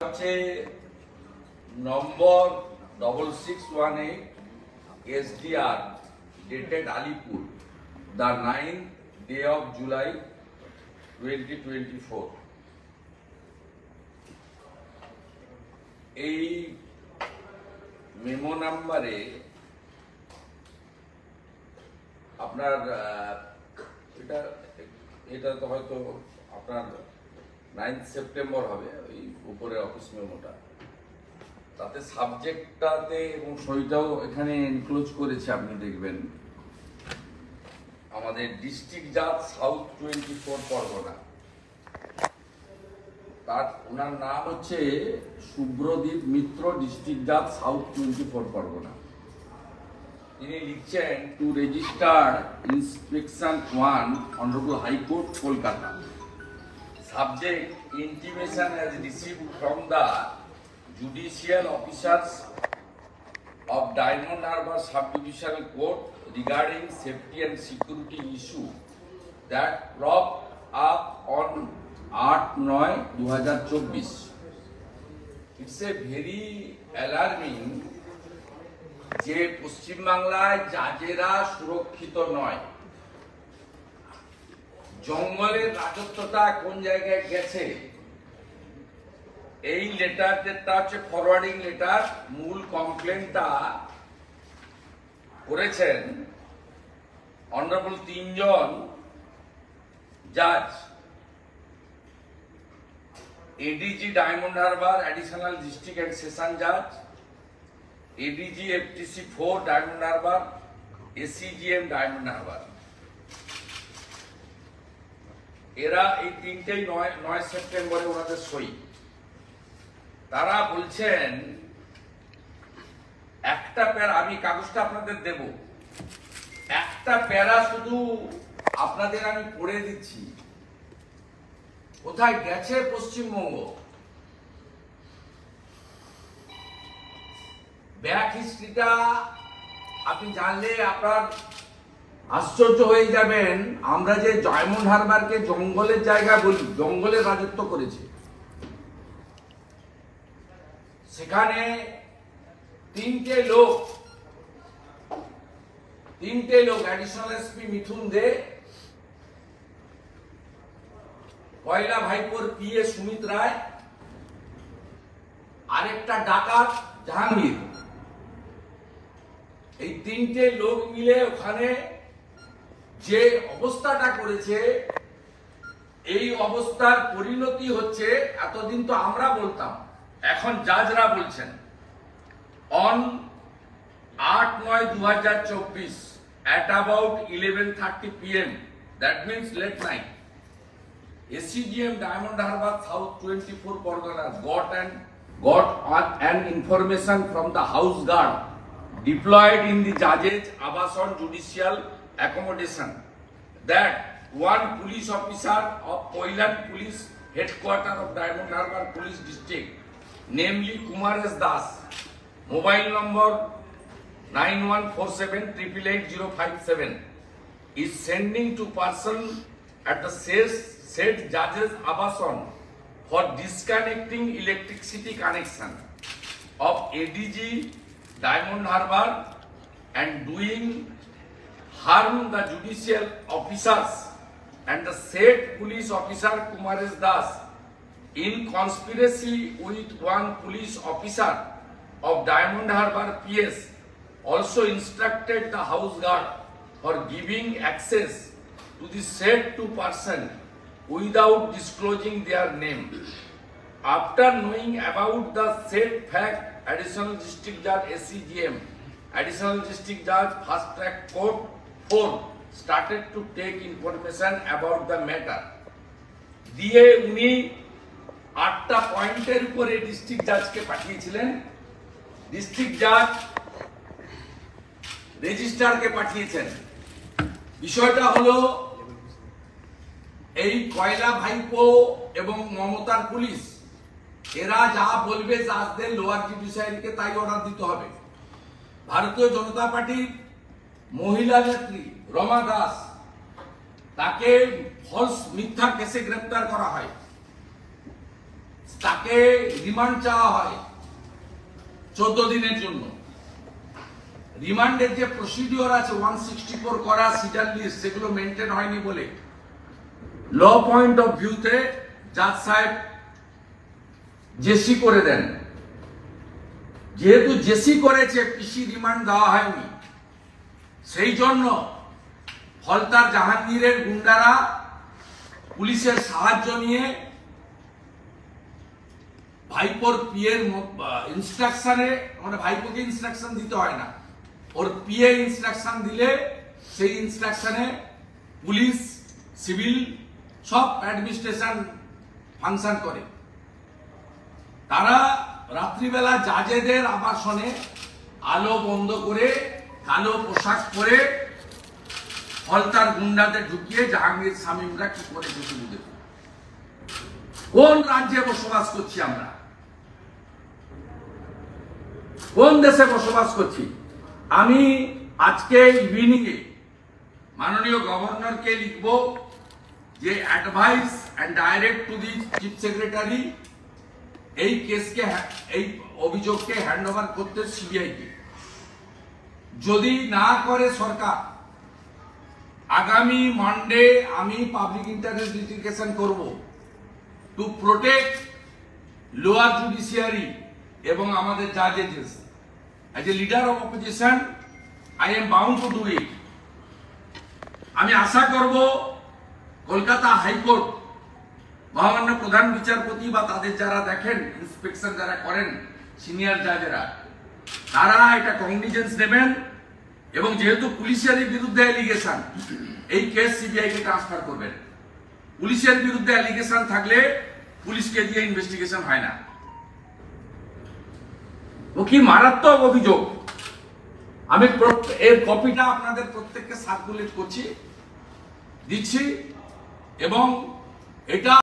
হচ্ছে নম্বর 6618 SDR dated Alipur, the 9th day of July 2024. এই memo নাম্বারে আপনার এটা তো হয়তো আপনার 9 সেপ্টেম্বর হবে ওই উপরে অফিস মেমোটা, তাতে সাবজেক্টটাতে এবং সইটাও এখানে এনক্লোজ করেছে। আপনি দেখবেন আমাদের ডিস্ট্রিক্ট জাজ সাউথ 24 পরগনা, তার ওনার নাম হচ্ছে শুভ্রদীপ মিত্র, ডিস্ট্রিক্ট জাজ সাউথ 24 পরগনা। তিনি লিখছেন to register inspection 1 honourable high court Kolkata. Subject intimation has received from the judicial officers of Diamond Harbour Sub-Divisional Court regarding safety and security issue that cropped up on 8/9/2024. It's a very alarming যে পশ্চিমবাংলায় জাজেরা সুরক্ষিত নয়। জঙ্গলের রাজত্বটা কোন জায়গায় গেছে, এই letter যেটা হচ্ছে ফরওয়ার্ডিং লেটার, মূল কমপ্লেনটা করেছেন অনারেবল 3 জন জাজ, ADG diamond Harbour additional district and session জাজ, ADG FTC 4 diamond Harbour, ACGM diamond Harbour. এরা এই তিনটেই 9 সেপ্টেম্বরে ওনাদের সই। তারা বলছেন একটা প্যারা, আমি কাগজটা আপনাদের দেব, একটা প্যারা শুধু আপনাদের আমি পড়ে দিচ্ছি। কোথায় গেছে পশ্চিমবঙ্গ, ব্যাক হিস্ট্রিটা আপনি জানলে আপনার আশ্চর্য হয়ে যাবেন। আমরা যে ডায়মন্ড হারবারকে জঙ্গলের জায়গা বলি, জঙ্গলের রাজত্ব করেছে, সেখানে তিনটে লোক অ্যাডিশনাল এসপি মিঠুন দে, পয়লা ভাইপোর PA সুমিত রায়, আরেকটা ডাকাত জাহাঙ্গীর, এই তিনটে লোক মিলে ওখানে যে অবস্থাটা করেছে, এই অবস্থার পরিণতি হচ্ছে, এতদিন তো আমরা বলতাম, এখন জাজরা বলছেন on 8/9/2024 at about 11:30 PM, that means late night, ACGM Diamond Harbour South 24 Pargana got an information from the house guard deployed in the judge's Abason judicial accommodation that one police officer of Koilan Police Headquarters of Diamond Harbour Police District, namely Kumar S. Das, mobile number 9147888057, is sending to person at the said judge's Abason for disconnecting electricity connection of ADG Diamond Harbour and doing harm the judicial officers and the said police officer Kumar S. Das in conspiracy with one police officer of Diamond Harbour PS also instructed the house guard for giving access to the said two person without disclosing their name. After knowing about the said fact, Additional District Judge ACGM, Additional District Judge Fast Track Court 4 started to take information about the matter. দিয়ে উনি 8টা পয়েন্টের উপরে district জাজকে পাঠিয়েছিলেন, district জাজ রেজিস্ট্রারকে পাঠিয়েছেন। বিষয়টা হলো এই কয়লা ভাইপো এবং মমতার পুলিশ, এরা যা বলবে জাজদের লোয়ার জুডিশিয়ারিকে তাই অর্ডার দিতে হবে। ভারতীয় জনতা পার্টির মহিলা নেত্রী রমা দাস, তাকে ফলস মিথ্যা কেসে গ্রেফতার করা হয়। তাকে রিমান্ড চাওয়া হয় 14 দিনের জন্য। রিমান্ডের যে প্রসিডিওর আছে 164 করা সিডার লিস্ট, সেগুলো মেনটেন হয়নি বলে ল পয়েন্ট অফ ভিউতে জাজ সাহেব জেসি করে দেন। যেহেতু জেসি করেছে, পিসি রিমান্ড দেওয়া হয়নি, সেই জন্য হলতার জাহাঙ্গীরের গুন্ডারা পুলিশের সাহায্য নিয়ে ভাইপোর পিএর ইনস্ট্রাকশনে, মানে ভাইপোকে ইনস্ট্রাকশন দিতে হয় না, ওর পিএ ইনস্ট্রাকশন দিলে সেই ইনস্ট্রাকশনে পুলিশ, সিভিল সব অ্যাডমিনিস্ট্রেশন ফাংশন করে। তারা রাত্রিবেলা জাজেদের আবাসনে আলো বন্ধ করে কালো পোশাক পরে হলতার গুন্ডাদের ঢুকিয়ে জাহাঙ্গীর শামীমরা কি করে ঢুকিয়ে দেব? কোন রাজ্যে বসবাস করছি আমরা? কোন দেশে বসবাস করছি? আমি আজকে ইভিনিং এ মাননীয় গভর্নরকে লিখব যে advise and direct to the chief secretary এই কেসকে, এই অভিযোগকে হ্যান্ড ওভার করতে সিবিআই কে। যদি না করে সরকার, আগামী মানডে আমি পাবলিক ইন্টারেস্ট লিটিগেশন করব টু প্রোটেক্ট লোয়ার জুডিশিয়ারি এবং আমাদের জাজেস। As a leader of opposition I am bound to do it. আমি আশা করব কলকাতা হাইকোর্ট মহামান্য প্রধান বিচারপতি বা তাদের যারা দেখেন, ইন্সপেকশন যারা করেন, সিনিয়র জাজেরা, তারা এটা কগনিজেন্স নেবেন এবং যেহেতু পুলিশের বিরুদ্ধে অ্যালিগেশন, এই কেস সিবিআই কে ট্রান্সফার করবেন। পুলিশের বিরুদ্ধে অ্যালিগেশন থাকলে পুলিশকে দিয়ে ইনভেস্টিগেশন হয় না। ও কি মারাত্মক অভিযোগ! আমি এর কপিটা আপনাদের প্রত্যেককে সার্কুলেট করছি, দিচ্ছি, এবং এটা